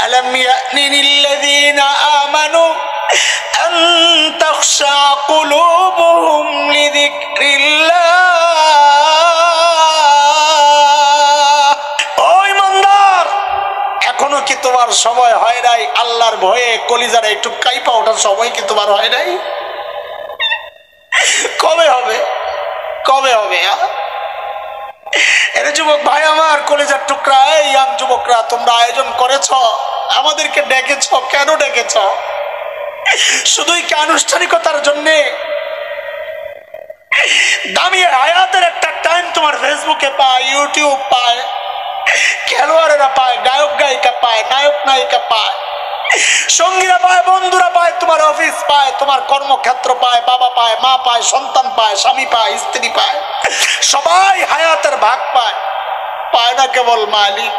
আলাম ইয়ানিনিল্লাযীনা আমানু আন তাখশা কুলুবুহুম লিযিকরিল্লাহ। ও ঈমানদার, এখনো কি তোমার সময় হয় নাই আল্লাহর ভয়ে কলিজার একটু কাইপা ওঠার সময় কি তোমার হয় নাই? কবে হবে? কবে হবে? এরে যুবক ভাই আমার, কলিজার টুকরা, এই ইয়াং যুবকরা, তোমরা আয়োজন করেছ, আমাদেরকে ডেকেছ, কেন ডেকেছ? শুধুই কি আনুষ্ঠানিকতার জন্যে? দামি হায়াতের একটা টাইম তোমার ফেসবুকে পায়, ইউটিউব পায়, খেলোয়াড়েরা পায়, গায়ক গায়িকা পায়, নায়ক নায়িকা পায়, সঙ্গীরা পায়, বন্ধুরা পায়, তোমার অফিস পায়, তোমার কর্মক্ষেত্র পায়, বাবা পায়, মা পায়, সন্তান পায়, স্বামী পায়, স্ত্রী পায়, সবাই হায়াতের ভাগ পায়। পায় না কেবল মালিক।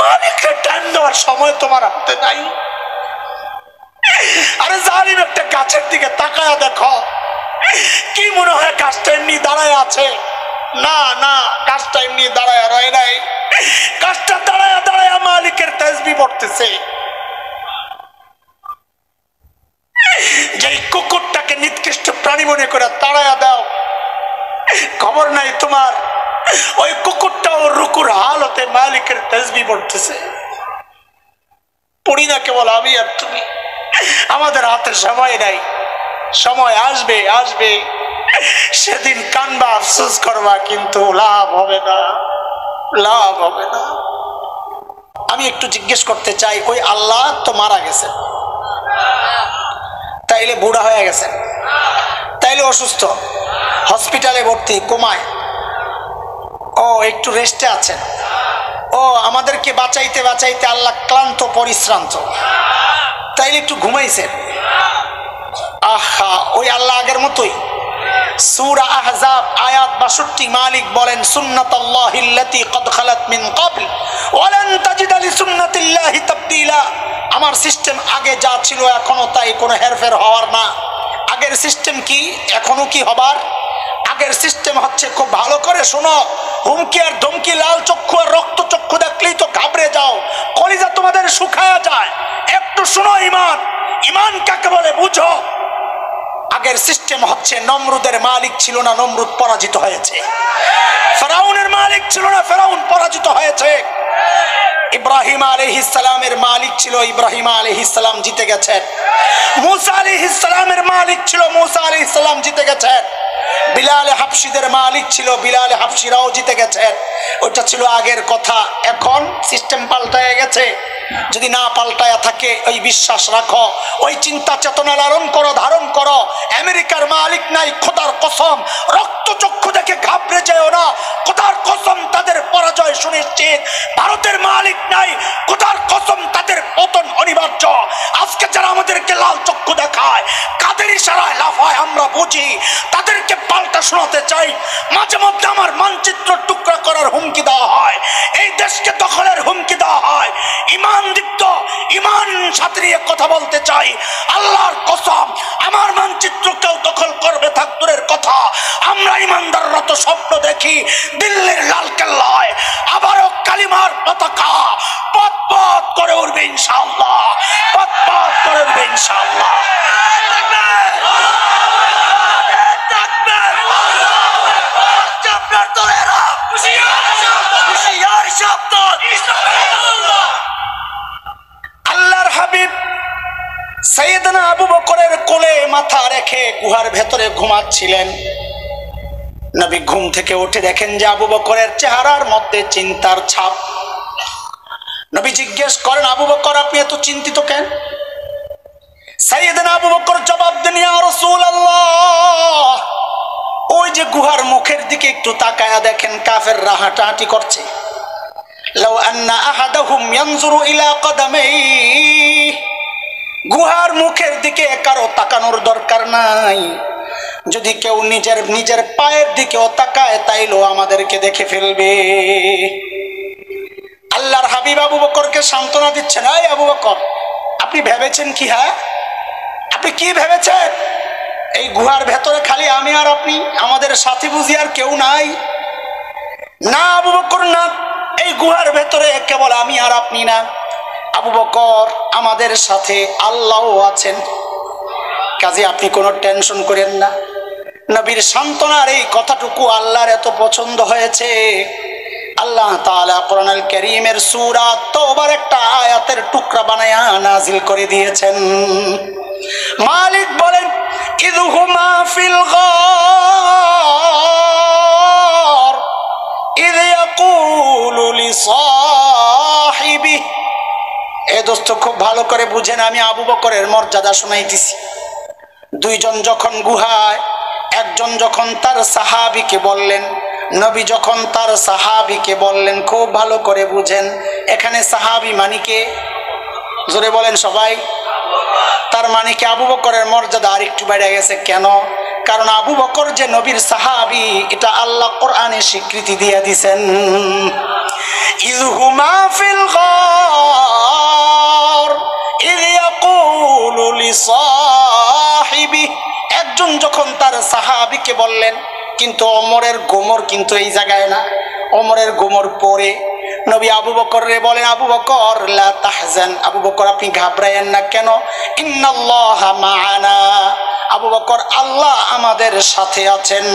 মালিকের টাইম দেওয়ার সময় তোমার হাতে নাই। আরে জালিম একটা গাছের দিকে তাকায়া দেখো, কি মনে হয় গাছটা এমনি দাঁড়ায় আছে? না না, গাছটা এমনি দাঁড়ায় রয় নাই, গাছটা দাঁড়ায় দাঁড়ায় মালিকের তাসবিহ পড়তেছে। যেই কুকুরটাকে নিকৃষ্ট প্রাণী মনে করে তাড়ায়া দাও, খবর নাই তোমার ওই কুকুরটাও রুকুর হালতে মালিকের তাসবিহ পড়তেছে। পড়ি না কেবল আমি আর তুমি? আমাদের হাতে সময় নাই। সময় আসবে, আসবে, সেদিন কানবা, আফসোস করবা, কিন্তু লাভ হবে না, লাভ হবে না। আমি একটু জিজ্ঞেস করতে চাই, ওই আল্লাহ তো মারা গেছেন, তাইলে বুড়া হয়ে গেছেন, তাইলে অসুস্থ, হসপিটালে ভর্তি, কোমায়, ও একটু রেস্টে আছেন, ও আমাদেরকে বাঁচাইতে বাঁচাইতে আল্লাহ ক্লান্ত পরিশ্রান্ত, তাইলে একটু ঘুমাইছেন। আহা, ওই আল্লাহ আগের মতোই। সূরা আহজাব আয়াত 62 মালিক বলেন, সুন্নাতাল্লাহিল্লাতী ক্বাদ খালাত মিন ক্বাবল ওয়ালান তাজিদা লিসুন্নাতিল্লাহি তাবদীলা। আমার সিস্টেম আগে যা ছিল এখনো তাই, কোনো হেরফের হওয়ার না। আগের সিস্টেম কি, এখনো কি হবার? আগের সিস্টেম হচ্ছে, খুব ভালো করে শোনো, হুমকি আর ধমকি, লাল চক্ষু আর রক্ত চক্ষু দেখলেই তো ঘাবড়ে যাও, কলিজা তোমাদের শুকায়া যায়। একটু শোনো, ঈমান, ঈমান কাকে বলে বুঝো। আগের সিস্টেম হচ্ছে, নমরুদের মালিক ছিল না, নমরুদ পরাজিত হয়েছে। ফেরাউনের মালিক ছিল না, ফেরাউন পরাজিত হয়েছে। ইব্রাহিম আলাইহিস সালামের মালিক ছিল, ইব্রাহিম আলাইহিস সালাম জিতে গেছেন। মুসা আলাইহিস সালামের মালিক ছিল, মুসা আলাইহিস সালাম জিতে গেছেন। বিলাল হাবশীদের মালিক ছিল, বিলাল হাবশীরাও জিতে গেছেন। ওটা ছিল আগের কথা। এখন সিস্টেম পাল্টায় গেছে। যদি না পাল্টায়া থাকে, ওই বিশ্বাস রাখো, ওই চিন্তা চেতনা লালন করো, ধারণ করো। আমেরিকার মালিক নাই, খোদার কসম, রক্ত চক্ষু দেখে ঘাবড়ে যেও না, খোদার কসম তাদের পরাজয় সুনিশ্চিত। ভারতের মালিক নাই, খোদার কসম তাদের পতন অনিবার্য। আজকে যারা আমাদেরকে লাল চক্ষু দেখায়, কাদের ইশারায় লাফায় আমরা বুঝি, তাদেরকে পাল্টা শোনাতে চাই। মাঝে মধ্যে আমার মানচিত্র টুকরা করার হুমকি দেওয়া হয়, এই দেশকে দখলের হুমকি দেওয়া হয়। ইমান দীপ্ত, ইমান সাঁতরিয়ে কথা বলতে চাই, আল্লাহর কসম, আমার মানচিত্র কেউ দখল করবে থাকতুরের কথা। আমরা ইমানদাররা তো স্বপ্ন দেখি, দিল্লির লাল কেল্লায় আবারও কালিমার পতাকা পথ পথ করে উঠবে ইনশাআল্লাহ, পথ পথ করে উঠবে ইনশাআল্লাহ। আল্লাহর হাবিব সাইয়েদনা আবু বকরের কোলে মাথা রেখে গুহার ভেতরে ঘুমাচ্ছিলেন। নবী ঘুম থেকে উঠে দেখেন যে আবু বকরের চেহারার মধ্যে চিন্তার ছাপ। নবী জিজ্ঞেস করেন, আবু বকর, আপনি এত চিন্তিত কেন? সাইয়েদনা আবু বকর জবাব দেন, ইয়া রাসূলুল্লাহ, ওই যে গুহার মুখের দিকে একটু তাকায়া দেখেন, কাফেররা হাঁটাহাঁটি করছে। লাউ আন্না আহাদাহুম ইয়ানজুরু ইলা কদামাইহি, গুহার মুখের দিকে কারো তাকানোর দরকার নাই। যদি কেউ নিজের পায়ের দিকেও তাকায়, তাইলেও আমাদেরকে দেখে ফেলবে। আল্লাহর হাবিব আবু বকরকে সান্ত্বনা দিচ্ছেন, এই আবু বকর, আপনি ভেবেছেন কি? হ্যাঁ, আপনি কি ভেবেছেন? এই গুহার ভেতরে খালি আমি আর আপনি, আমাদের সাথী বুঝি আর কেউ নাই? না আবু বকর, না, এই গুহার ভেতরে কেবল আমি আর আপনি না, আবু বকর আমাদের সাথে আল্লাহও আছেন। কাজে আপনি কোনো টেনশন করেন না। নবীর সান্ত্বনার এই কথাটুকু আল্লাহর এত পছন্দ হয়েছে, আল্লাহ তাআলা কোরআনুল কারীমের সূরা তাওবার একটা আয়াতের টুকরা বানায়া নাজিল করে দিয়েছেন। মালিক বলেন, ইযহুমা ফিল গার ইয ইয়াকুলু লিসাহিবিহি। এ দোস্ত খুব ভালো করে বুঝেন, আমি আবু বকরের মর্যাদা শোনাইতেছি। দুইজন যখন গুহায়, একজন যখন তার সাহাবীকে বললেন, নবী যখন তার সাহাবীকে বললেন, খুব ভালো করে বুঝেন, এখানে সাহাবী মানিকে জোরে বলেন সবাই, তার মানে কি আবু বকরের মর্যাদা আর একটু বেড়ে গেছে। কেন? কারণ আবু বকর যে নবীর সাহাবী, এটা আল্লাহ কোরআনে স্বীকৃতি দিয়ে দিয়েছেন। ইযহুমা ফিল গার ইয ইয়াকুলু লিসাহিবিহি। একজন যখন তার সাহাবীকে বললেন, কিন্তু ওমরের গোমর কিন্তু এই জায়গায় না, ওমরের গোমর পরে নবী আবু বকররে বলেন, আবু বকর লা তাহজান, আবু বকর আপনি ঘাবড়ায়েন না। কেন? ইন্নাল্লাহা মা'ানা, আবু বকর আল্লাহ আমাদের সাথে আছেন।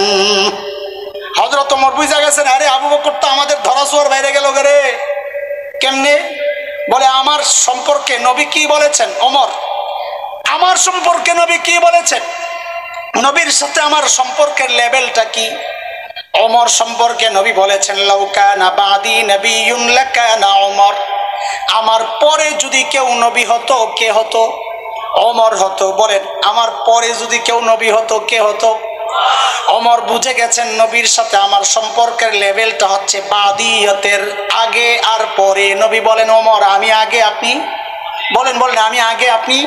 হযরত ওমর বুঝা গেছেন, আরে আবু বকর তো আমাদের ধরাছোঁয়ার বাইরে গেল রে। কেমনে? বলে আমার সম্পর্কে নবী কি বলেছেন? ওমর, আমার সম্পর্কে নবী কি বলেছেন? নবীর সাথে আমার সম্পর্কের লেভেলটা কি? ওমর সম্পর্কে নবী বলেছেন, লাউ কানা বাদি নবিয়্যুন লাকানা ওমর, আমার পরে যদি কেউ নবী হতো, কে হতো? ওমর হতো। বলেন, আমার পরে যদি কেউ নবী হতো, কে হতো? ওমর বুঝে গেছেন নবীর সাথে আমার সম্পর্কের লেভেলটা হচ্ছে বাদিয়তের, আগে আর পরে। নবী বলেন, ওমর আমি আগে আপনি, বলেন বলেন আমি আগে আপনি।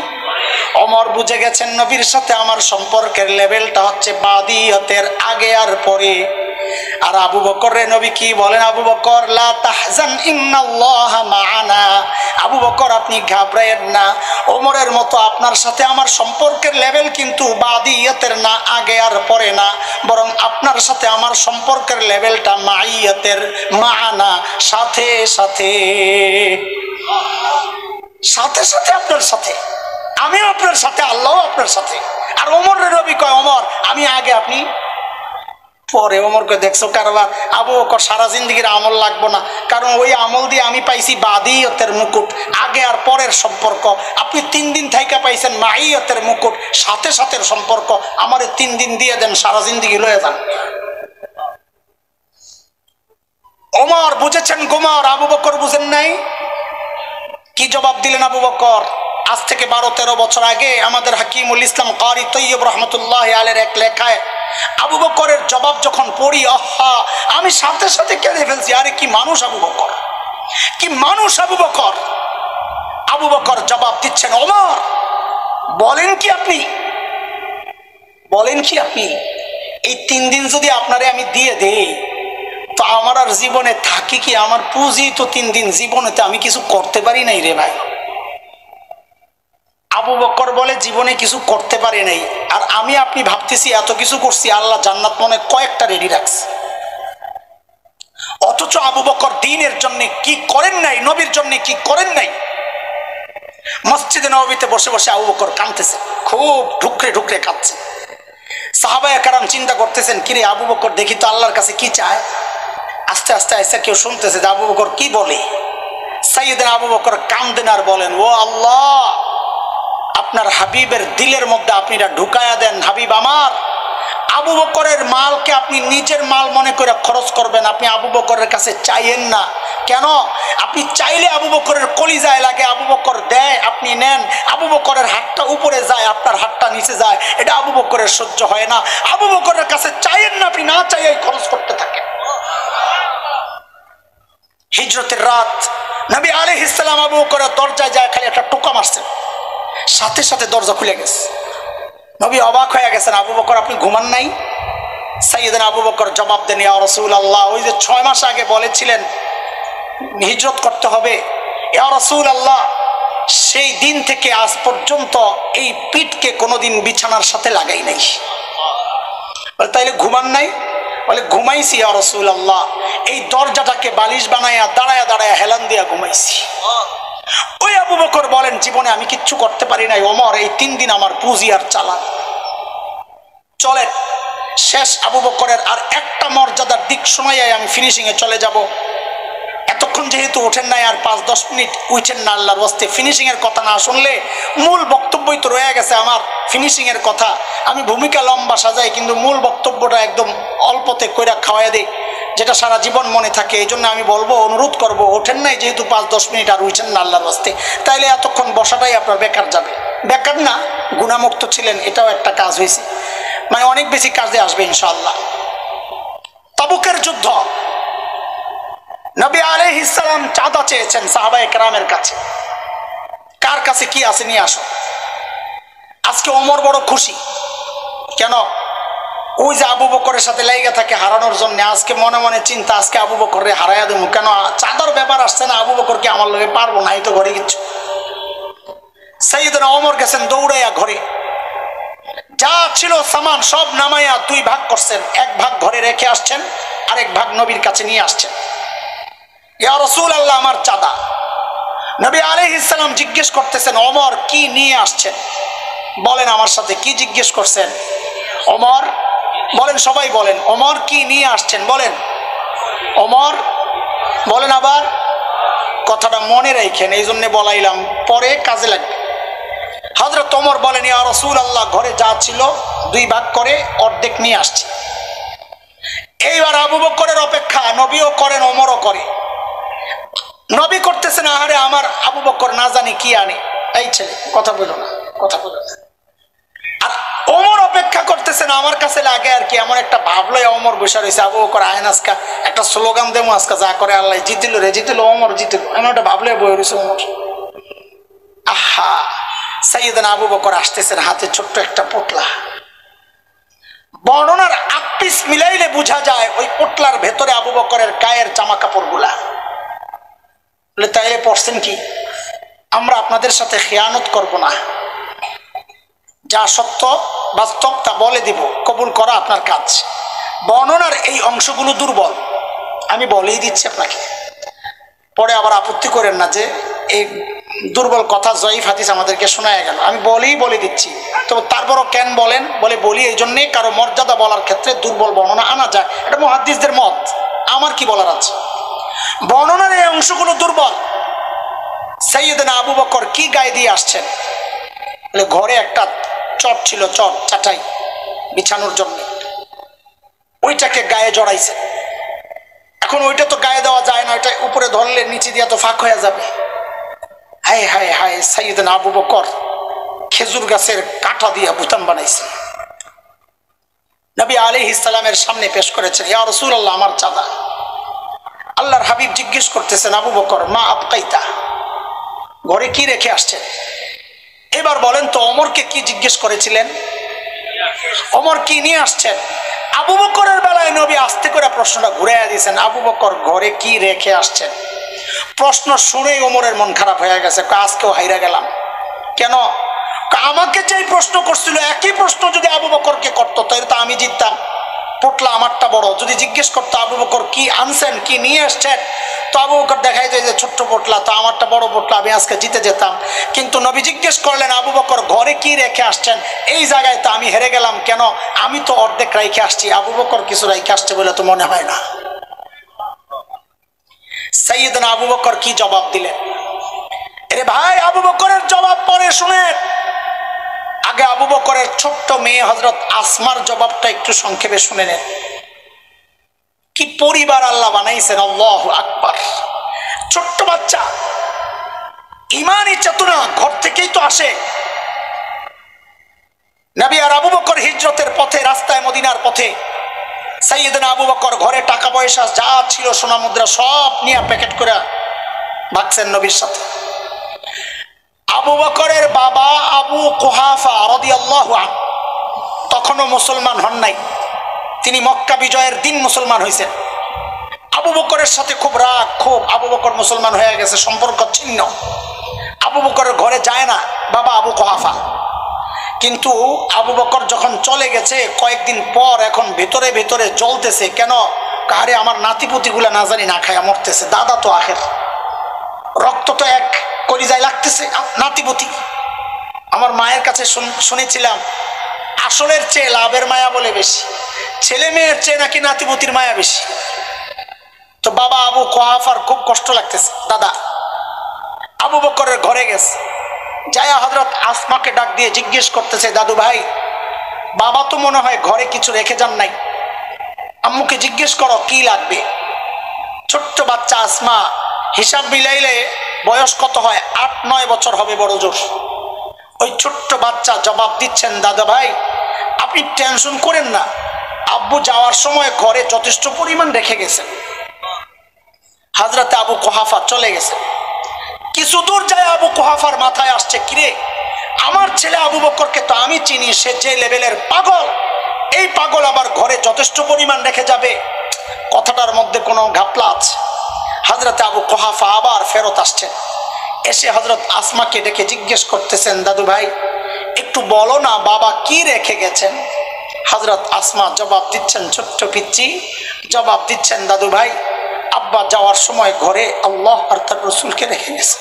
ওমর বুঝে গেছেন নবীর সাথে আমার সম্পর্কের লেভেলটা হচ্ছে বাদিয়তের, আগে আর পরে। আর আবু বকরের নবী কি বলেন? আবু বকর লা তাহজান ইন্নাল্লাহা মা'ানা, আবু বকর আপনি ঘাবড়ায়েন না, ওমরের মতো আপনার সাথে আমার সম্পর্কের লেভেল কিন্তু বাদিয়তের না, আগে আর পরে না, বরং আপনার সাথে আমার সম্পর্কের লেভেলটা মাইয়াতের, মা'ানা, সাথে সাথে, সাথে সাথে আপনার সাথে, আমিও আপনার সাথে, আল্লাহও আপনার সাথে। আর ওমরের নবী কয়, ওমর আমি আগে আপনি পরে। ওমরকে দেখছো কারবার? আবু বকর সারা জিন্দেগির আমল লাগবো না, কারণ ওই আমল দিয়ে আমি পাইছি বাদিয়তের মুকুট, আগে আর পরের সম্পর্ক। আপনি 3 দিন থাইকা পাইছেন মাইয়তের মুকুট, সাথে সাথে সম্পর্ক। আমারে 3 দিন দিয়ে দেন, সারা জিন্দেগি লয়ে যান। ওমর বুঝেছেন গোমর, আবু বকর বুঝেন নাই। কি জবাব দিলেন আবু বকর? আজ থেকে 12-13 বছর আগে আমাদের হাকিমুল ইসলাম কারি তৈয়ব রহমতুল্লাহ আলের এক লেখায় আবু বকরের জবাব যখন পড়ি, আহা আমি সাথে সাথে কেঁদে ফেলছি। আরে কি মানুষ আবু বকর, কি মানুষ আবু বকর। আবু বকর জবাব দিচ্ছেন, ওমর বলেন কি আপনি, বলেন কি আপনি, এই 3 দিন যদি আপনারে আমি দিয়ে দেই, তো আমার আর জীবনে থাকি কি? আমার পুঁজি তো 3 দিন, জীবনেতে আমি কিছু করতে পারি নাই রে ভাই। আবু বকর বলে জীবনে কিছু করতে পারে নাই, আর আমি আপনি ভাবতেছি এত কিছু করছি, আল্লাহ জান্নাত মনে কয়েকটা রেডি রাখছে। অথচ আবু বকর দ্বীনের জন্য কি করেন নাই, নবীর জন্য কি করেন নাই। মসজিদে নববীতে বসে বসে আবু বকর কাঁদতেছে, খুব ঢুকরে ঢুকরে কাঁদছে। সাহাবায়ে কেরাম চিন্তা করতেছেন, কিরে আবু বকর দেখি তো আল্লাহর কাছে কি চায়। আস্তে আস্তে আইসা কেউ শুনতেছে যে আবু বকর কি বলে। সাইয়েদনা আবু বকর কান্দেন আর বলেন, ও আল্লাহ, আপনার হাবিবের দিলের মধ্যে আপনি এটা ঢুকায়া দেন। হাবিব আমার, আবু বকরের মালকে আপনি নিজের মাল মনে করে খরচ করবেন, আপনি আবু বকরের কাছে চাইেন না। কেন? আপনি চাইলে আবু বকরের কলিজায় লাগে, আবু বকর দেয় আপনি নেন। আবু বকরের হাতটা উপরে যায়, আপনার হাতটা নিচে যায়, এটা আবু বকরের সহ্য হয় না। আবু বকরের কাছে চাইেন না, আপনি না চাইয়েই খরচ করতে থাকেন। হিজরতের রাত নবী আলাইহিস সালাম আবু বকরের দরজায় যায়, খালি একটা টোকা মারছেন, সাথে সাথে দরজা খুলে গেছে। নবী অবাক হয়ে গেছেন, আবু বকর আপনি ঘুমান নাই? সাইয়েদনা আবু বকর জবাব দেন, ইয়া রাসূলুল্লাহ, ওই যে 6 মাস আগে বলেছিলেন হিজরত করতে হবে, ইয়া রাসূলুল্লাহ, সেই দিন থেকে আজ পর্যন্ত এই পিঠকে কোনোদিন বিছানার সাথে লাগাই নাই। তাইলে ঘুমান নাই? বলে ঘুমাইছি ইয়া রাসূলুল্লাহ, এই দরজাটাকে বালিশ বানায়া দাঁড়ায়া দাঁড়ায়া হেলান দিয়া ঘুমাইছি। ওই আবু বকর বলেন জীবনে আমি কিচ্ছু করতে পারি নাই, ওমর এই 3 দিন আমার পুঁজি আর চালান। চলেন শেষ আবু বকরের আর একটা মর্যাদার দিক শোনাই আমি ফিনিশিং এ চলে যাব। এতক্ষণ যেহেতু ওঠেন নাই, আর 5-10 মিনিট উঠেন না আল্লাহর ওয়াস্তে, ফিনিশিং এর কথা না শুনলে মূল বক্তব্যই তো রয়ে গেছে আমার ফিনিশিং এর কথা। আমি ভূমিকা লম্বা সাজাই কিন্তু মূল বক্তব্যটা একদম অল্পতে কইরা খাওয়াই দেই, যেটা সারা জীবন মনে থাকে। এই জন্য আমি বলবো, অনুরোধ করব, ওঠেন নাই যেহেতু 5-10 মিনিট আর উঠেন না আল্লাহর ওয়াস্তে, তাইলে এতক্ষণ বসাটাই আপনার বেকার যাবে। বেকার না, গুণামুক্ত ছিলেন, এটাও একটা কাজ হয়েছে, মানে অনেক বেশি কাজে আসবে ইনশাআল্লাহ। তাবুকের যুদ্ধ, নবী আলাইহিস সালাম চাঁদা চেয়েছেন সাহাবায়ে কেরামের কাছে, কার কাছে কি আছে নিয়ে আসো। আজকে ওমর বড় খুশি, কেন? ওই যে আবু বকরের সাথে লেগে থাকে হারানোর জন্য, আজকে মনে মনে চিন্তা আজকে আবু বকরে হারাইয়া দেবো, কেন চাঁদার ব্যাপার আসছে না, আবু বকরকে আমার লগে পারবো না, এই তো ঘরে কিচ্ছু। সাইয়েদনা ওমর গেছেন দৌড়াইয়া ঘরে, যা ছিল সামান সব নামাইয়া 2 ভাগ করছেন, 1 ভাগ ঘরে রেখে আসছেন, আরেক ভাগ নবীর কাছে নিয়ে আসছেন। ইয়া রাসূলুল্লাহ আমার চাঁদা। নবী আলাইহিস সালাম জিজ্ঞেস করতেছেন ওমর কি নিয়ে আসছেন, বলেন আমার সাথে কি জিজ্ঞেস করছেন? ওমর বলেন, সবাই বলেন, ওমর কি নিয়ে আসছেন বলেন? ওমর বলেন, আবার কথাটা মনে রাখেন, এই জন্য বলাইলাম, পরে কাজে লাগবে। হযরত ওমর বলেন ইয়া রাসূলুল্লাহ ঘরে যা ছিল 2 ভাগ করে অর্ধেক নিয়ে আসছে। এইবার আবু বকরের অপেক্ষা, নবীও করেন ওমরও করে। নবী করতেছেন আহারে আমার আবু বকর না জানি কি আনে, এই ছেলে কথা বলো না, কথা বলো না। আর ওমর অপেক্ষা করতেছেন আমার কাছে লাগে আর কি, এমন একটা ভাবলো ওমর বসে রয়েছে, আবু বকর আয়েন আজকা একটা স্লোগান দেবো আজকা, যা করে আল্লাহ, জিতিল রে জিতিল, ওমর জিতিল, এমন একটা ভাবলে বয়ে রয়েছে ওমর। আহা, সাইয়েদনা আবু বকর আসতেছেন, হাতে ছোট্ট একটা পোটলা। বর্ণনার 8 পিস মিলাইলে বোঝা যায় ওই পোটলার ভেতরে আবু বকরের গায়ের জামা কাপড় গুলা। তাইলে পড়ছেন কি, আমরা আপনাদের সাথে খেয়ানত করব না, যা সত্য বাস্তব তা বলে দিব, কবুল করা আপনার কাজ। বর্ণনার এই অংশগুলো দুর্বল, আমি বলেই দিচ্ছি আপনাকে, পরে আবার আপত্তি করেন না যে এই দুর্বল কথা জয়ীফ হাদিস আমাদেরকে শোনায় গেল। আমি বলে দিচ্ছি, তো তারপরও কেন বলেন, বলি এই জন্যে কারো মর্যাদা বলার ক্ষেত্রে দুর্বল বর্ণনা আনা যায়, এটা মুহাদ্দিসদের মত, আমার কি বলার আছে। বর্ণনার এই অংশগুলো দুর্বল। সাইয়েদনা আবু বকর কি গায়ে দিয়ে আসছেন? ঘরে একটা চট ছিল, চট চাটাই বিছানোর জন্য, ওইটাকে গায়ে জড়াইছে। এখন ওইটা তো গায়ে দেওয়া যায় না, ওইটা উপরে ধরলে নিচে দিয়ে তো ফাঁক হয়ে যাবে। হায় হায় হায়, সাইয়েদনা আবু বকর খেজুর গাছের কাঁটা দিয়ে বুতাম বানাইছে, নবী আলাইহিস সালামের সামনে পেশ করেছেন, ইয়া রাসূলুল্লাহ আমার চাঁদা। আল্লাহর হাবিব জিজ্ঞেস করতেছেন আবু বকর মা আবকাইতা, ঘরে কি রেখে আসছেন? এবার বলেন তো ওমরকে কি জিজ্ঞেস করেছিলেন? ওমর কি নিয়ে আসছেন? আবু বকরের বেলায় নবী আস্তে করে প্রশ্নটা ঘুরাইয়া দিয়েছেন, আবু বকর ঘরে কি রেখে আসছেন? প্রশ্ন শুনেই ওমরের মন খারাপ হয়ে গেছে, আজকেও হাইরা গেলাম। কেন? আমাকে যেই প্রশ্ন করছিল একই প্রশ্ন যদি আবু বকরকে করতো তাহলে তো আমি জিততাম, পোটলা আমারটা বড়। যদি জিজ্ঞেস করতো আবু বকর কি আনছেন, কি নিয়ে আসছেন, তো আবু বকর দেখাই যায় যে ছোট্ট পোটলা, তো আমারটা বড় পোটলা, আমি আজকে জিতে যেতাম। কিন্তু নবী জিজ্ঞেস করলেন আবু বকর ঘরে কি রেখে আসছেন, এই জায়গায় তো আমি হেরে গেলাম। কেন? আমি তো অর্ধেক রেখে আসছি, আবু বকর কিছু রেখে আসছে বলে তো মনে হয় না। সাইয়েদনা আবু বকর কি জবাব দিলেন? আরে ভাই, আবু বকরের জবাব পরে শুনেন, আগে আবু বকরের ছোট্ট মেয়ে হযরত আসমার জবাবটা একটু সংক্ষেপে শুনে নেন। কি পরিবার আল্লাহ বানাইছেন, আল্লাহু আকবার। ছোট্ট বাচ্চা, ঈমানি চেতনা ঘর থেকেই তো আসে। নবী আর আবু বকর হিজরতের পথে, রাস্তায় মদিনার পথে, সাইয়েদনা আবু বকর ঘরে টাকা পয়সা যা ছিল সোনা মুদ্রা সব নিয়ে প্যাকেট করে ভাগছেন নবীর সাথে। আবু বকরের বাবা আবু কুহাফা রাদিয়াল্লাহু আনহু তখনও মুসলমান হন নাই, তিনি মক্কা বিজয়ের দিন মুসলমান হয়েছেন। আবু বকরের সাথে খুব রাগ, খুব। আবু বকর মুসলমান হয়ে গেছে, সম্পর্ক ছিন্ন। আবু বকরের ঘরে যায় না বাবা আবু কুহাফা, কিন্তু আবু বকর যখন চলে গেছে কয়েকদিন পর এখন ভেতরে ভেতরে জ্বলতেছে, কেন? কারে আমার নাতিপুতিগুলা না জানি না খায়া মরতেছে, দাদা তো আখের, রক্ত তো এক, কলিজায় লাগতেছে নাতিপুতি। আমার মায়ের কাছে শুনেছিলাম আসলের চেয়ে লাভের মায়া বলে বেশি, ছেলে মেয়ের চেয়ে নাকি নাতিপুতির মায়া বেশি। তো বাবা আবু কুহাফার খুব কষ্ট লাগতেছে, দাদা আবু বকরের ঘরে গেছে, যায়া হযরত আসমাকে ডাক দিয়ে জিজ্ঞেস করতেছে, দাদু ভাই বাবা তো মনে হয় ঘরে কিছু রেখে যান নাই, আম্মুকে জিজ্ঞেস করো কি লাগবে। ছোট্ট বাচ্চা আসমা, হিসাব মিলাইলে বয়স কত হয়, 8-9 বছর হবে বড় জোর। ওই ছোট্ট বাচ্চা জবাব দিচ্ছেন, দাদা ভাই আপনি টেনশন করেন না, আব্বু যাওয়ার সময় ঘরে যথেষ্ট পরিমাণ রেখে গেছেন। হযরতে আবু কুহাফা চলে গেছে, কিছু দূর যায় আবু কুহাফার মাথায় আসছে, কিরে আমার ছেলে আবু বকরকে তো আমি চিনি, সে যে লেভেলের পাগল, এই পাগল আবার ঘরে যথেষ্ট পরিমাণ রেখে যাবে, কথাটার মধ্যে কোনো ঘাপলা আছে। হযরতে আবু কুহাফা আবার ফেরত আসছেন, এসে হযরত আসমাকে ডেকে জিজ্ঞেস করতেছেন, দাদু ভাই একটু বলো না বাবা কি রেখে গেছেন। হযরত আসমা জবাব দিচ্ছেন, ছোট্ট পিচ্চি জবাব দিচ্ছেন, দাদু ভাই আব্বা যাওয়ার সময় ঘরে আল্লাহ আর তার রাসূলকে রেখে গেছে,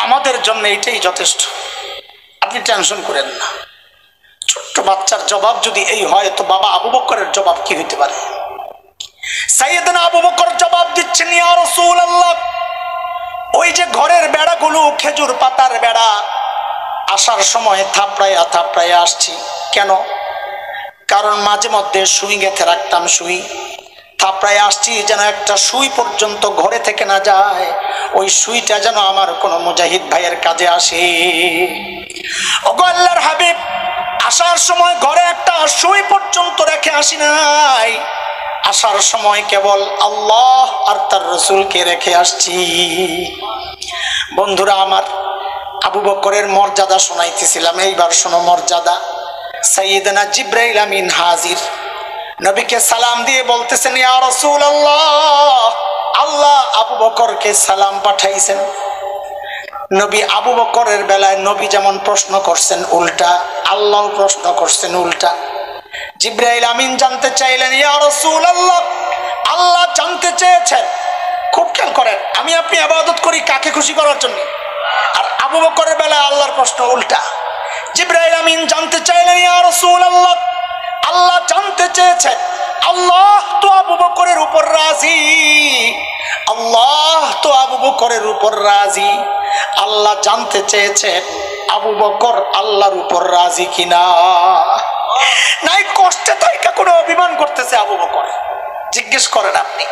আমাদের জন্য এটাই যথেষ্ট, আপনি টেনশন করেন না। ছোট্ট বাচ্চার জবাব যদি এই হয় তো বাবা আবু বকরের জবাব কি হইতে পারে? সাইয়েদনা আবু বকর জবাব দিচ্ছেন, ইয়া রাসূলুল্লাহ ওই যে ঘরের বেড়াগুলো খেজুর পাতার বেড়া, আসার সময় থাপড়াইয়া থাপড়াইয়া আসছি। কেন? কারণ মাঝে মধ্যে সুই গেঁথে রাখতাম, সুই থাপড়ায় আসছি যেন একটা সুই পর্যন্ত ঘরে থেকে না যায়, ওই সুইটা যেন আমার কোনো মুজাহিদ ভাইয়ের কাজে আসে। ওগো আল্লাহর হাবিব, আসার সময় ঘরে একটা সুই পর্যন্ত রেখে আসি নাই, আসার সময় কেবল আল্লাহ আর তার রাসূলকে রেখে আসছি। বন্ধুরা আমার, আবু বকরের মর্যাদা শোনাইতেছিলাম, এইবার শোনো মর্যাদা। সাইয়েদনা জিবরাইল আমিন হাজির, নবীকে সালাম দিয়ে বলতেছেন, ইয়া রাসূলুল্লাহ আল্লাহ আবু বকরকে সালাম পাঠাইছেন। নবী আবু বকরের বেলায় নবী যেমন প্রশ্ন করছেন উল্টা, আল্লাহ প্রশ্ন করছেন উল্টা। জিবরাইল আমিন জানতে চাইলেন, ইয়া রাসূলুল্লাহ আল্লাহ জানতে চেয়েছেন, খুব খেয়াল করেন, আমি আপনি ইবাদত করি কাকে খুশি করার জন্য, আর আবু বকরের বেলায় আল্লাহর প্রশ্ন উল্টা। জিবরাইল আমিন জানতে চাইলেন, ইয়া রাসূলুল্লাহ আল্লাহ জানতে চেয়েছেন আল্লাহ তো আবু বকরের উপর রাজি, আল্লাহ তো আবু বকরের উপর রাজি, আল্লাহ জানতে চেয়েছেন আবু বকর আল্লাহর উপর রাজি কিনা। নাই কষ্টে তাইকা কোনো অভিমান করতেছে আবু বকর, জিজ্ঞেস করেন আপনি।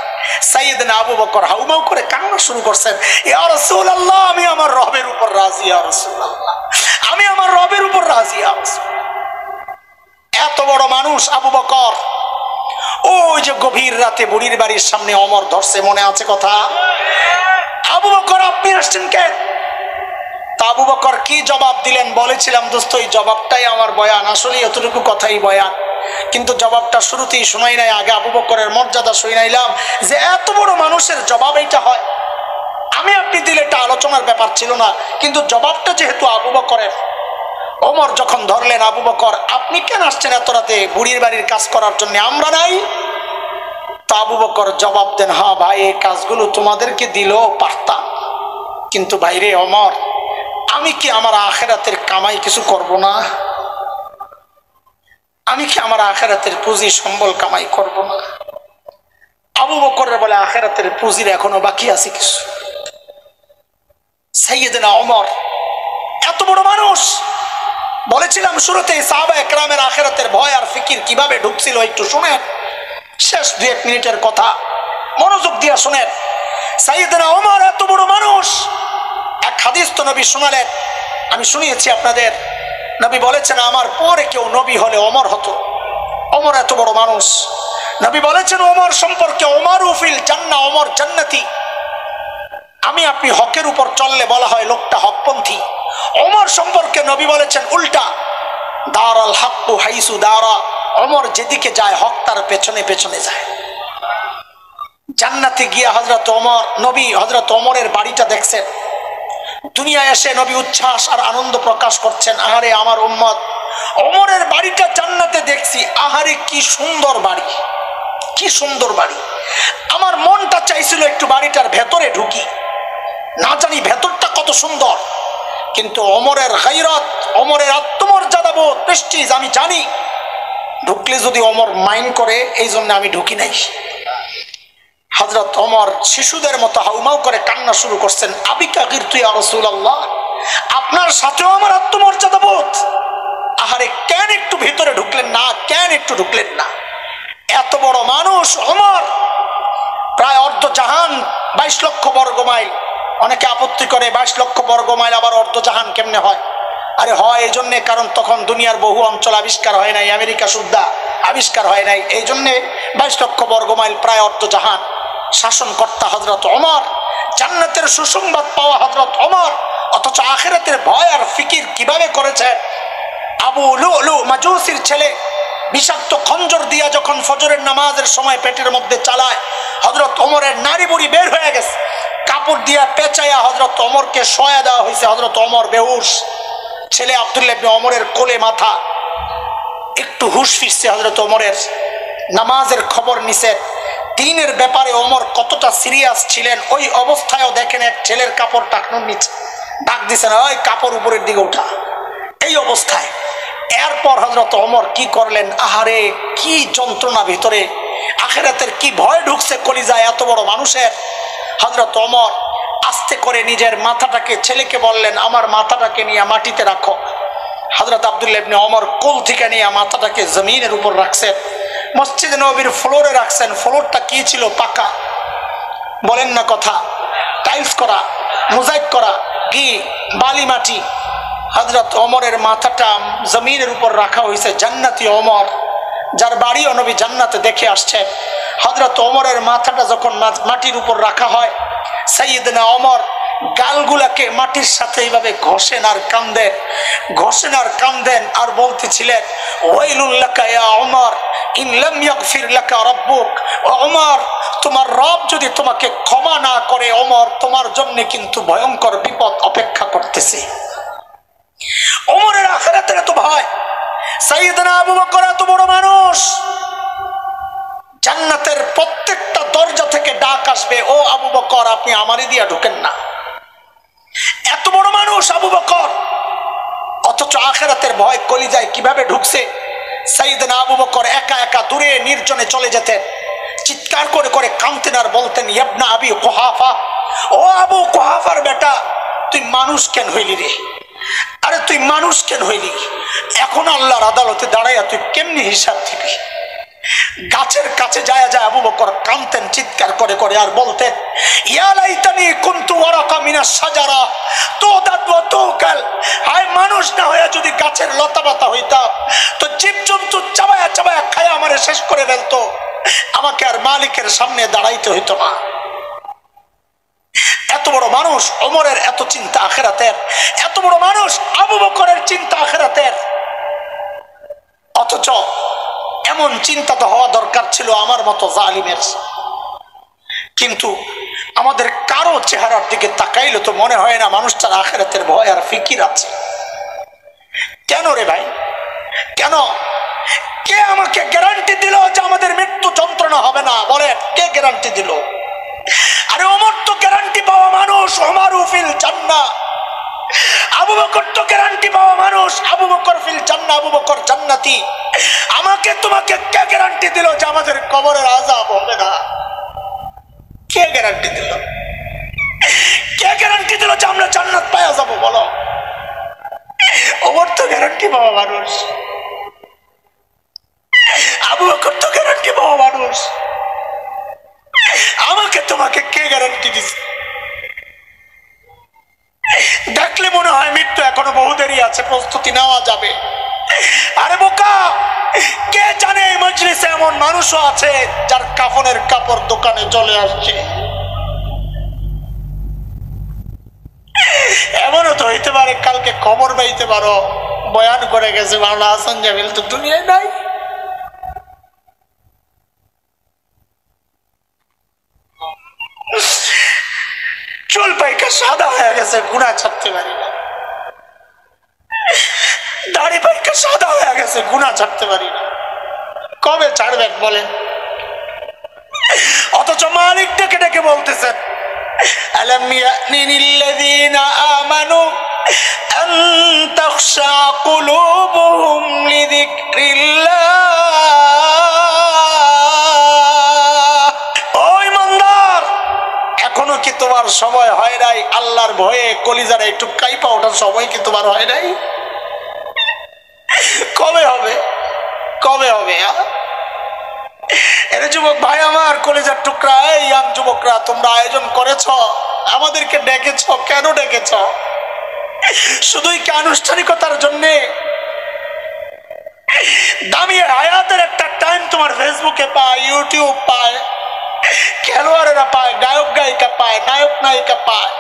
সাইয়েদনা আবু বকর হাউমাউ করে কান্না শুরু করছেন, ইয়া রাসূলুল্লাহ আমি আমার রবের উপর রাজি, ইয়া রাসূলুল্লাহ আমি আমার রবের উপর রাজি, ইয়া রাসূলুল্লাহ। এত বড় মানুষ আবু বকর, ওই যে গভীর রাতে বুড়ির বাড়ির সামনে ওমর ধরছে, মনে আছে কথা? আবু বকর আপনি আসছেন কেন? তা আবু বকর কি জবাব দিলেন? বলেছিলাম দোস্ত এই জবাবটাই আমার বয়ান, আসলে এতটুকু কথাই বয়ান, কিন্তু জবাবটা শুরুতেই শোনাই নাই, আগে আবু বকরের মর্যাদা শুনাইলাম যে এত বড় মানুষের জবাব এইটা হয়। আমি আপনি দিলে এটা আলোচনার ব্যাপার ছিল না, কিন্তু জবাবটা যেহেতু আবু বকরের। ওমর যখন ধরলেন, আবু বকর আপনি কেন আসছেন এত রাতে বুড়ির বাড়ির কাজ করার জন্য, আমরা নাই? তা আবু বকর জবাব দেন, হ্যাঁ ভাই এই কাজগুলো তোমাদেরকে দিলেও পারতাম, কিন্তু ভাইরে ওমর আমি কি আমার আখিরাতের কামাই কিছু করব না? আমি কি আমার আখিরাতের পুঁজি সম্বল কামাই করব না? আবু বকরের বলে আখিরাতের পুঁজির এখনো বাকি আছে কিছু। সাইয়েদনা ওমর এত বড় মানুষ, বলেছিলাম শুরুতে সাহাবায়ে কেরামের আখিরাতের ভয় আর ফিকির কিভাবে ঢুকছিল, একটু শুনেন, শেষ 2-1 মিনিটের কথা মনোযোগ দিয়ে শুনেন। সাইয়েদনা ওমর এত বড় মানুষ, এক হাদিস তো নবী শোনালেন, আমি শুনিয়েছি আপনাদের। নবী বলেছেন আমার পরে কেউ নবী হলে ওমর হতো। ওমর এত বড় মানুষ, নবী বলেছেন ওমর সম্পর্কে, ওমরু ফিল জান্নাহ, ওমর জান্নাতি। আমি আপনি হকের উপর চললে বলা হয় লোকটা হকপন্থী। ওমর সম্পর্কে নবী বলেছেন উল্টা, দারাল হাক্কু হাইসু দারা, ওমর যেদিকে যায় হক তার পেছনে পেছনে যায়। জান্নাতে গিয়ে হযরত ওমর, নবী হযরত ওমরের বাড়িটা দেখছেন, দুনিয়ায় এসে নবী উচ্ছ্বাস আর আনন্দ প্রকাশ করছেন, আহারে আমার উম্মত, ওমরের বাড়িটা জান্নাতে দেখছি, আহারে কি সুন্দর বাড়ি, কি সুন্দর বাড়ি। আমার মনটা চাইছিল একটু বাড়িটার ভেতরে ঢুকি, না জানি ভেতরটা কত সুন্দর। কিন্তু ওমরের গায়রত, ওমরের আত্মমর্যাদা বোধ, প্রেস্টিজ আমি জানি, ঢুকলে যদি ওমর মাইন্ড করে, এই জন্য আমি ঢুকি নাই। হযরত ওমর শিশুদের মতো হাউমাউ করে কান্না শুরু করছেন, আবিকা গিরতু ইয়া রাসূলুল্লাহ, আপনার সাথেও আমার আত্মমর্যাদা বোধ, আহারে কেন একটু ভিতরে ঢুকলেন না, কেন একটু ঢুকলেন না? এত বড় মানুষ ওমর, প্রায় অর্ধ জাহান, 22 লক্ষ বর্গ মাইল। অনেকে আপত্তি করে 22 লক্ষ বর্গ মাইল আবার অর্ধ জাহান কেমনে হয়? আরে হয় এই জন্যে, কারণ তখন দুনিয়ার বহু অঞ্চল আবিষ্কার হয় নাই, আমেরিকা সুদ্ধা আবিষ্কার হয় নাই, এই জন্যে 22 লক্ষ বর্গ মাইল প্রায় অর্ধ জাহান। শাসনকর্তা হযরত ওমর, জান্নাতের সুসংবাদ পাওয়া হযরত ওমর, অথচ আখিরাতের ভয় আর ফিকির কিভাবে করেছে। আবু লুলু মাজুসির ছেলে বিষাক্ত খঞ্জর দিয়া যখন ফজরের নামাজের সময় পেটের মধ্যে চালায়, হযরত ওমরের নাড়ি বুড়ি বের হয়ে গেছে, কাপড় দিয়া পেঁচাইয়া হযরত ওমরকে শোয়া দেওয়া হয়েছে। হযরত ওমর বেহুশ, ছেলে আব্দুল্লাহ ইবনে ওমরের কোলে মাথা, একটু হুশ ফিরছে হযরত ওমরের, নামাজের খবর নিছে। দিনের ব্যাপারে ওমর কতটা সিরিয়াস ছিলেন, ওই অবস্থায়ও দেখেন এক ছেলের কাপড় টাকনোর নিচে, ডাক দিছেন, ওই কাপড় উপরের দিকে উঠা, এই অবস্থায়। এরপর হযরত ওমর কি করলেন, আহারে কি যন্ত্রণা ভিতরে, আখিরাতের কি ভয় ঢুকছে কলিজায় এত বড় মানুষের। হযরত ওমর আস্তে করে নিজের মাথাটাকে, ছেলেকে বললেন, আমার মাথাটাকে নিয়ে মাটিতে রাখো। হযরত আব্দুল্লাহ ইবনে ওমর কোল থেকে নিয়ে মাথাটাকে জমিনের উপর রাখছেন, মসজিদ নববীর ফ্লোরে রাখছেন। ফ্লোরটা কি ছিল? পাকা, বলেন না কথা, টাইলস করা, মোজাইক করা, কি বালি মাটি। হযরত ওমরের মাথাটা জমিনের উপর রাখা হয়েছে। জান্নাতি ওমর, যার বাড়ি নবী জান্নাতে দেখে আসছে, হযরত ওমরের মাথাটা যখন মাটির উপর রাখা হয়, সাইয়েদনা ওমর গালগুলাকে মাটির সাথে এইভাবে ঘষেন আর কান্দেন, ঘষেন আর কান্দেন, আর বলতেছিলেন, ওয়াইলুল লাকা ইয়া ওমর ইন লাম ইয়াগফির লাকা রাব্বুক। ওমর, তোমার রব যদি তোমাকে ক্ষমা না করে, ওমর তোমার জন্য কিন্তু ভয়ঙ্কর বিপদ অপেক্ষা করতেছে। ওমরের আখিরাতের এত ভয়। সাইয়েদনা আবু বকর এত বড় মানুষ, জান্নাতের প্রত্যেকটা দরজা থেকে ডাক আসবে, ও আবু বকর আপনি আমারই দিয়া ঢুকেন না। এত বড় মানুষ আবু বকর, অথচ আখিরাতের ভয় কলিজায় কিভাবে ঢুকছে। সাইয়েদনা আবু বকর একা একা দূরে নির্জনে চলে যেতেন, চিৎকার করে করে কাঁদতেন আর বলতেন, ইবনা আবি কুহাফা, ও আবু কুহাফার বেটা, তুই মানুষ কেন হইলি রে? আরে তুই মানুষ কেন হইলি? এখন আল্লাহর আদালতে দাঁড়াইয়া তুই কেমনি হিসাব দিবি? গাছের কাছে যায় যায় আবু বকর কাঁদতেন চিৎকার করে করে, আর বলতেন, ইয়া লাইতানি কুনতু ওয়ারাকা মিনাশ শাজারা তুদাদু তুকাল, হায় মানুষ না হয়ে যদি গাছের লতা পাতা হইতাম তো জীবজন্তু চাবায়া চাবায়া খায়া আমারে শেষ করে ফেলতো, আমাকে আর মালিকের সামনে দাঁড়াইতে হইতো না। এত বড় মানুষ ওমরের, এত চিন্তা আখিরাতের। এত বড় মানুষ আবু বকরের চিন্তা আখিরাতের। অথচ এমন চিন্তা তো হওয়া দরকার ছিল আমার মতো জালিমের। কিন্তু আমাদের কারো চেহারার দিকে তাকাইলে তো মনে হয় না মানুষটার আখিরাতের ভয় আর ফিকির আছে। কেন রে ভাই, কেন? কে আমাকে গ্যারান্টি দিল যে আমাদের মৃত্যু যন্ত্রণা হবে না? বলে কে গ্যারান্টি দিল? আরে ওমর তো গ্যারান্টি পাওয়া মানুষ, ওমরু ফিল জান্নাহ। আবু বকর তো গ্যারান্টি পাওয়া মানুষ, আবু বকর ফিল জান্নাহ, আবু বকর জান্নাতি। আমাকে তোমাকে কে গ্যারান্টি দিল যে আমাদের কবরের আযাব হবে না? কে গ্যারান্টি দিল? কে গ্যারান্টি দিল যে আমরা জান্নাত পাওয়া যাব? বলো। ওমর তো গ্যারান্টি পাওয়া মানুষ, আবু বকর তো গ্যারান্টি পাওয়া মানুষ, আমাকে তোমাকে কে গ্যারান্টি দিছে? দেখলে মনে হয় মৃত্যু এখনো বহু দেরি আছে, প্রস্তুতি নেওয়া যাবে। আরে বোকা, কে জানে এই মজলিসে এমন মানুষও আছে যার কাফনের কাপড় দোকানে চলে আসছে। এমনও তো হইতে পারে কালকে খবর পাইতে পারো বয়ান করে গেছে মাওলানা হাসান জামিল তো দুনিয়ায় নাই। চুল পাইকা সাদা হয়ে গেছে, গুনাহ ছাড়তে পারি না। দাড়ি পাইকা সাদা হয়ে গেছে, গুনাহ ছাড়তে পারি না। কবে ছাড়বেন বলেন? অথচ মালিক ডেকে ডেকে বলতেছেন, আলাম ইয়ানিল্লাযীনা আমানু আন তাখশা কুলুবুহুম লিযিকরিল্লাহ। ও ঈমানদার, এখনো কি তোমার সময় হয় নাই আল্লাহর ভয়ে কলিজার একটু কাইপা ওঠার সময় কি তোমার হয় নাই? কবে হবে? কবে হবে? এর যুবক ভাই আমার, কলিজার টুকরা, এই ইয়াং যুবকরা, তোমরা আয়োজন করেছ, আমাদেরকে ডেকেছ, কেন ডেকেছ? শুধুই কি আনুষ্ঠানিকতার জন্যে? দামি হায়াতের একটা টাইম তোমার ফেসবুকে পায়, ইউটিউব পায়, খেলোয়াড়েরা পায়, গায়ক গায়িকা পায়, নায়ক নায়িকা পায়,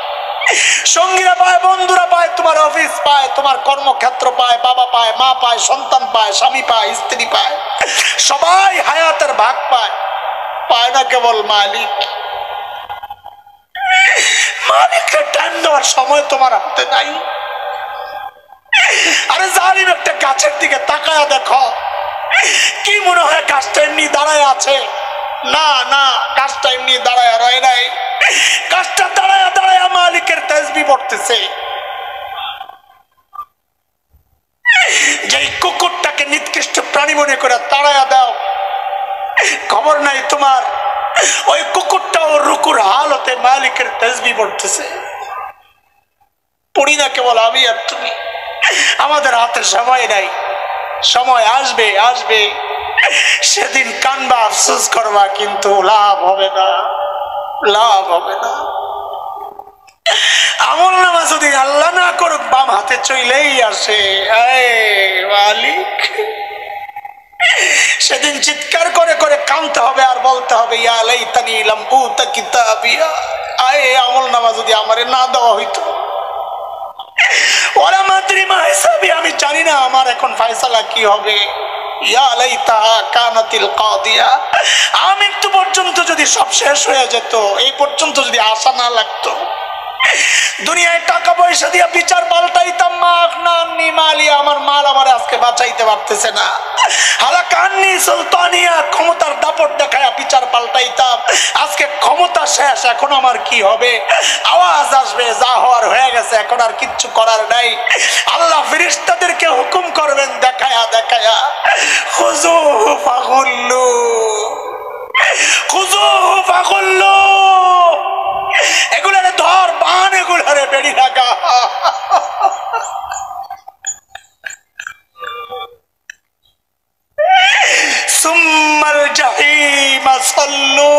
সঙ্গীরা পায়, বন্ধুরা পায়, তোমার অফিস পায়, তোমার কর্মক্ষেত্র পায়, বাবা পায়, মা পায়, সন্তান পায়, স্বামী পায়, স্ত্রী পায়, সবাই হায়াতের ভাগ পায়। পায় না কেবল মালিক। মালিকের টাইম দেওয়ার সময় তোমার হাতে নাই। আরে জালিম, একটা গাছের দিকে তাকায়া দেখো, কি মনে হয় গাছটা এমনি দাঁড়ায় আছে? না না, গাছটা এমনি দাঁড়ায় রয় নাই, গাছটা দাঁড়ায়া দাঁড়ায়া মালিকের তাসবিহ পড়তেছে। যে কুকুরটাকে নিকৃষ্ট প্রাণী মনে করে তাড়ায়া দাও, খবর নাই তোমার ওই কুকুরটাও রুকুর হালতে মালিকের তাসবিহ পড়তেছে। পড়ি না কেবল আমি আর তুমি? আমাদের হাতে সময় নাই। সময় আসবে, আসবে, সেদিন কানবা, আফসোস করবা, কিন্তু লাভ হবে না, লাভ হবে না। আমল নামা যদি আল্লাহ না করুক বাম হাতে চইলেই আসে, মালিক, সেদিন চিৎকার করে করে কাঁদতে হবে আর বলতে হবে, ইয়া লাইতানি লাম উতা কিতাবিয়া, আয় আমল নামা যদি আমারে না দেওয়া হইতো, ওরা মাদ্রি মা হিসাবে, আমি জানি না আমার এখন ফয়সালা কি হবে। ইয়া লাইতাহা কানাতিল কাদিয়া, মৃত্যু পর্যন্ত যদি সব শেষ হয়ে যেত, এই পর্যন্ত যদি আশা না লাগতো, দুনিয়ায় টাকা পয়সা দিয়া বিচার পাল্টাইতাম, আমার মাল আমার আজকে বাঁচাইতে পারতেছে না, হালাকান্নি সুলতানিয়া, ক্ষমতার দাপট দেখায়া বিচার পাল্টাইতাম, আজকে ক্ষমতা শেষ, এখন আমার কি হবে? আওয়াজ আসবে, যা হওয়ার হয়ে গেছে, এখন আর কিচ্ছু করার নাই। আল্লাহ ফেরেশতাদেরকে হুকুম করবেন দেখায়া দেখায়া, খুযুহু ফাগুল্লু, খুযুহু ফাগুল্লু, এগুলারে ধর, বান এগুলারে বেড়ি লাগা। সুম্মাল জাহিমা সাল্লু,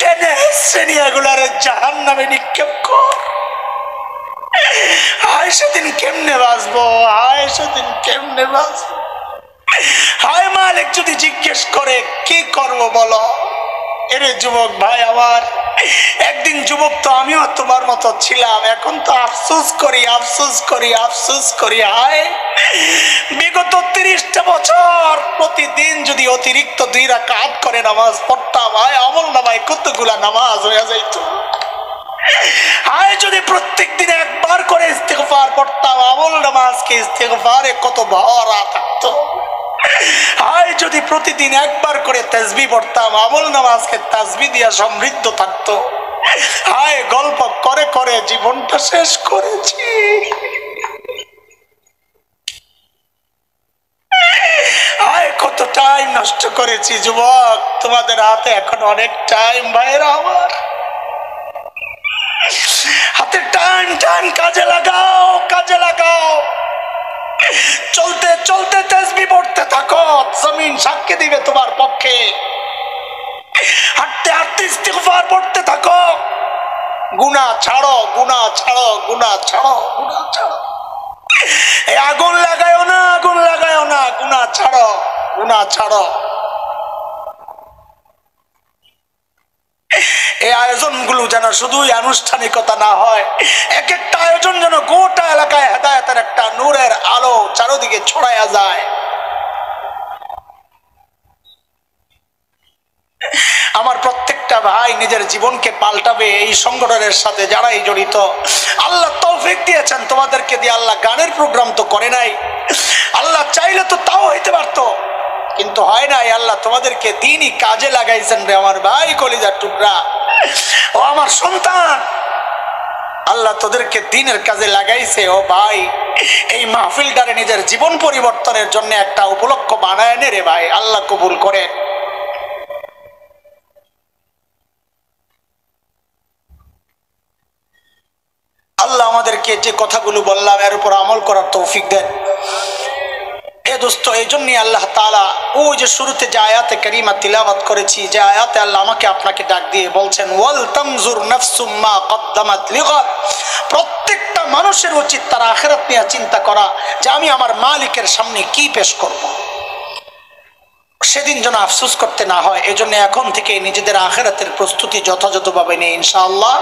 টেনে শ্রেণী এগুলারে জাহান্নামে নিক্ষেপ কর। হায় সেদিন কেমনে বাঁচবো, হায় সেদিন কেমনে বাঁচবো। হায় মালিক যদি জিজ্ঞেস করে কি করবো বলো? এরে যুবক ভাই আমার, একদিন যুবক তো আমিও তোমার মতো ছিলাম, এখন তো আফসোস করি, আফসোস করি, আফসোস করি। হায়, বিগত 30টা বছর প্রতিদিন যদি অতিরিক্ত 2 রাকাত করে নামাজ পড়তাম, হায় আমল নামায় কতগুলা নামাজ হয়ে যাইত। হায় যদি প্রত্যেক দিন একবার করে ইস্তিগফার পড়তাম, আমল নামাজকে ইস্তিগফারে কত ভরা থাকতো। হায় যদি প্রতিদিন একবার করে তাসবিহ পড়তাম, আমল নামাজকে তাসবিহ দিয়া সমৃদ্ধ থাকতো। হায় গল্প করে করে জীবনটা শেষ করেছি। হায় কত টাইম নষ্ট করেছি যুবক, তোমাদের হাতে এখন অনেক টাইম ভাইরা আমার, হাতে টাইম, টাইম কাজে লাগাও, কাজে লাগাও। চলতে চলতে তাসবিহ পড়তে থাকো, জমিন সাক্ষী দিবে তোমার পক্ষে। হাঁটতে হাঁটতে ইস্তিগফার পড়তে থাকো, গুনাহ ছাড়ো, গুনাহ ছাড়ো, গুনাহ ছাড়ো, গুনাহ ছাড়ো। এই আগুন লাগায়ও না, আগুন লাগায়ও না, গুনাহ ছাড়ো, গুনাহ ছাড়ো। এই আয়োজনগুলো যেন শুধুই আনুষ্ঠানিকতা না হয়, এক একটা আয়োজন যেন গোটা এলাকায় হেদায়েতের একটা নূরের আলো চারদিকে ছড়ায়া যায়। আমার প্রত্যেকটা ভাই নিজের জীবনকে পাল্টাবে এই সংগঠনের সাথে যারাই জড়িত। আল্লাহ তৌফিক দিয়েছেন তোমাদেরকে দিয়ে। আল্লাহ গানের প্রোগ্রাম তো করে নাই, আল্লাহ চাইলে তো তাও হইতে পারতো, কিন্তু হয় নাই। আল্লাহ তোমাদেরকে দিনই কাজে লাগাইছেন রে আমার ভাই, কলিজার টুকরা, ও আমার সন্তান। আল্লাহ তোদেরকে দিনের কাজে লাগাইছে। ও ভাই, এই মাহফিলটারে নিজের জীবন পরিবর্তনের জন্য একটা উপলক্ষ বানায় নে রে ভাই। আল্লাহ কবুল করেন। আল্লাহ আমাদেরকে যে কথাগুলো বললাম এর উপর আমল করার তৌফিক দেন। এ দোস্ত, এই জন্যই আল্লাহ তাআলা ওই যে শুরুতে যে আয়াতে কারিমা তিলাওয়াত করেছি, যে আয়াতে আল্লাহ আমাকে আপনাকে ডাক দিয়ে বলছেন ওয়াল তানজুর নাফসুম মা কদ্দামাত লিগাদ। প্রত্যেকটা মানুষের উচিত তার আখিরাত নিয়ে চিন্তা করা, যে আমি আমার মালিকের সামনে কি পেশ করব, সেদিন যেন আফসোস করতে না হয়। এজন্য এখন থেকে নিজেদের আখিরাতের প্রস্তুতি যথাযথভাবে নিয়ে ইনশাআল্লাহ